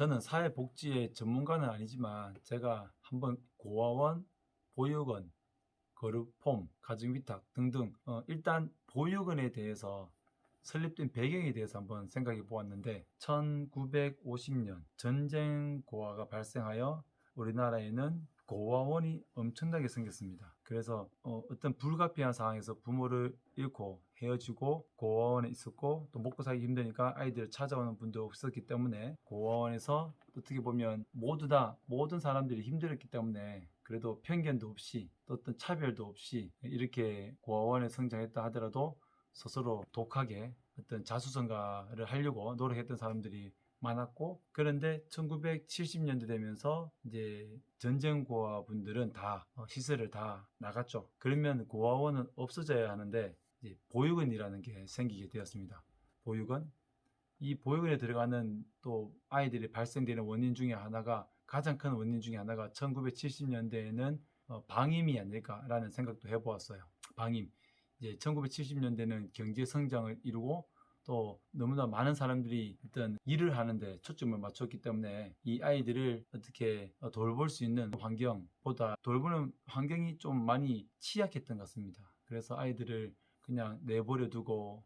저는 사회복지의 전문가는 아니지만 제가 한번 고아원, 보육원, 거르폼, 가정위탁 등등 일단 보육원에 대해서 설립된 배경에 대해서 한번 생각해 보았는데 1950년 전쟁 고아가 발생하여 우리나라에는 고아원이 엄청나게 생겼습니다. 그래서 어떤 불가피한 상황에서 부모를 잃고 헤어지고 고아원에 있었고 또 먹고 살기 힘드니까 아이들을 찾아오는 분도 없었기 때문에 고아원에서 어떻게 보면 모두 다 모든 사람들이 힘들었기 때문에 그래도 편견도 없이 또 어떤 차별도 없이 이렇게 고아원에 성장했다 하더라도 스스로 독하게 어떤 자수성가를 하려고 노력했던 사람들이 많았고, 그런데 1970년대 되면서 이제 전쟁 고아 분들은 다 시설을 다 나갔죠. 그러면 고아원은 없어져야 하는데 이제 보육원이라는 게 생기게 되었습니다. 보육원, 이 보육원에 들어가는 또 아이들이 발생되는 원인 중에 하나가, 가장 큰 원인 중에 하나가 1970년대에는 방임이 아닐까라는 생각도 해보았어요. 방임. 이제 1970년대는 경제 성장을 이루고 또 너무나 많은 사람들이 어떤 일을 하는데 초점을 맞췄기 때문에 이 아이들을 어떻게 돌볼 수 있는 환경보다 돌보는 환경이 좀 많이 취약했던 것 같습니다. 그래서 아이들을 그냥 내버려 두고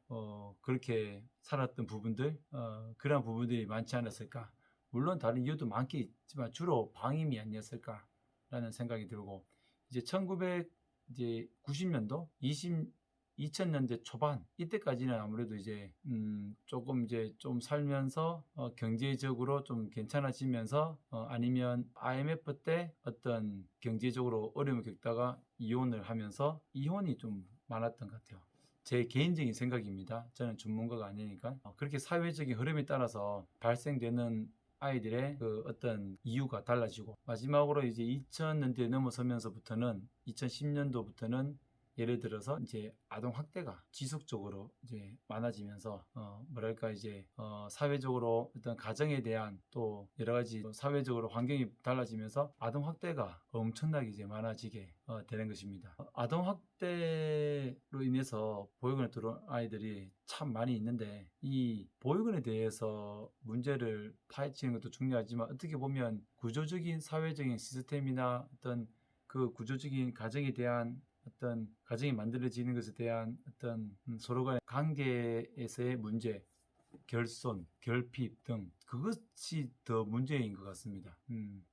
그렇게 살았던 부분들, 그런 부분들이 많지 않았을까. 물론 다른 이유도 많겠지만 주로 방임이 아니었을까라는 생각이 들고, 이제 1990년도 2000년대 초반 이때까지는 아무래도 이제 조금 이제 좀 살면서 경제적으로 좀 괜찮아지면서 아니면 IMF 때 어떤 경제적으로 어려움을 겪다가 이혼을 하면서 이혼이 좀 많았던 것 같아요. 제 개인적인 생각입니다. 저는 전문가가 아니니까. 그렇게 사회적인 흐름에 따라서 발생되는 아이들의 그 어떤 이유가 달라지고, 마지막으로 이제 2000년대 넘어서면서부터는 2010년도부터는 예를 들어서 이제 아동 학대가 지속적으로 이제 많아지면서 뭐랄까 이제 사회적으로 어떤 가정에 대한 또 여러 가지 사회적으로 환경이 달라지면서 아동 학대가 엄청나게 이제 많아지게 되는 것입니다. 아동 학대로 인해서 보육원에 들어온 아이들이 참 많이 있는데, 이 보육원에 대해서 문제를 파헤치는 것도 중요하지만 어떻게 보면 구조적인 사회적인 시스템이나 어떤 그 구조적인 가정에 대한 어떤 가정이 만들어지는 것에 대한 어떤 서로 간의 관계에서의 문제, 결손, 결핍 등 그것이 더 문제인 것 같습니다.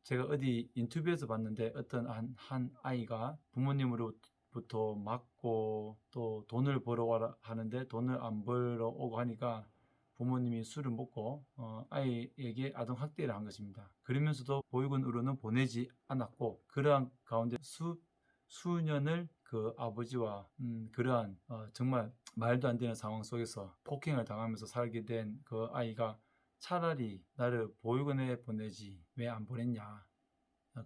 제가 어디 인터뷰에서 봤는데 어떤 한 아이가 부모님으로부터 맞고 또 돈을 벌어 와라 하는데 돈을 안 벌어 오고 하니까 부모님이 술을 먹고 아이에게 아동 학대를 한 것입니다. 그러면서도 보육원으로는 보내지 않았고, 그러한 가운데 수년을 그 아버지와 그러한 정말 말도 안 되는 상황 속에서 폭행을 당하면서 살게 된 그 아이가 차라리 나를 보육원에 보내지 왜 안 보냈냐,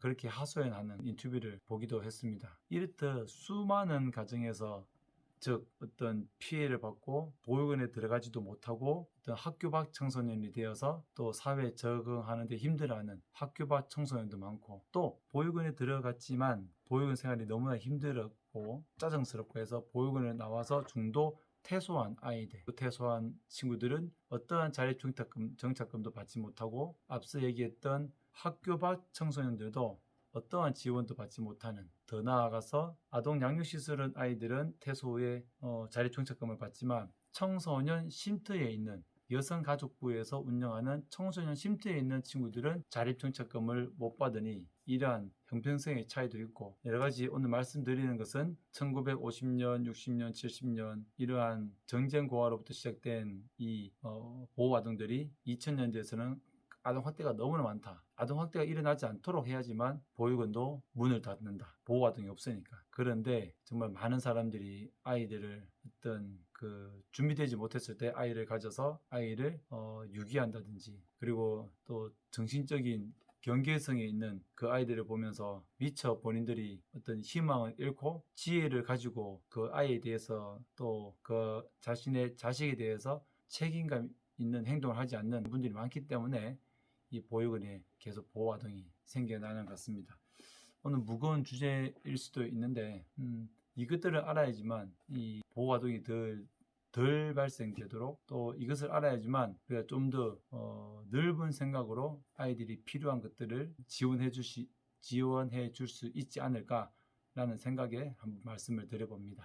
그렇게 하소연하는 인터뷰를 보기도 했습니다. 이렇듯 수많은 가정에서, 즉 어떤 피해를 받고 보육원에 들어가지도 못하고 어떤 학교 밖 청소년이 되어서 또 사회에 적응하는 데 힘들어하는 학교 밖 청소년도 많고, 또 보육원에 들어갔지만 보육원 생활이 너무나 힘들었고 짜증스럽고 해서 보육원에 나와서 중도 퇴소한 아이들, 퇴소한 친구들은 어떠한 자립정착금도 받지 못하고, 앞서 얘기했던 학교 밖 청소년들도 어떠한 지원도 받지 못하는, 더 나아가서 아동 양육시설은 아이들은 퇴소 후에 자립정착금을 받지만 청소년 쉼터에 있는 여성가족부에서 운영하는 청소년 쉼터에 있는 친구들은 자립정착금을 못 받으니 이러한 형평성의 차이도 있고, 여러가지 오늘 말씀드리는 것은 1950년, 60년, 70년 이러한 정쟁고아로부터 시작된 이 보호아동들이 2000년대에서는 아동학대가 너무나 많다. 아동학대가 일어나지 않도록 해야지만 보육원도 문을 닫는다. 보호아동이 없으니까. 그런데 정말 많은 사람들이 아이들을 어떤 그 준비되지 못했을 때 아이를 가져서 아이를 유기한다든지, 그리고 또 정신적인 경계성에 있는 그 아이들을 보면서 미처 본인들이 어떤 희망을 잃고 지혜를 가지고 그 아이에 대해서 또 그 자신의 자식에 대해서 책임감 있는 행동을 하지 않는 분들이 많기 때문에 이 보육원에 계속 보호아동이 생겨나는 것 같습니다. 오늘 무거운 주제일 수도 있는데 이것들을 알아야지만 이 보호아동이 더 덜 발생되도록 또 이것을 알아야지만 우리가 좀 더 넓은 생각으로 아이들이 필요한 것들을 지원해 줄 수 있지 않을까라는 생각에 한번 말씀을 드려봅니다.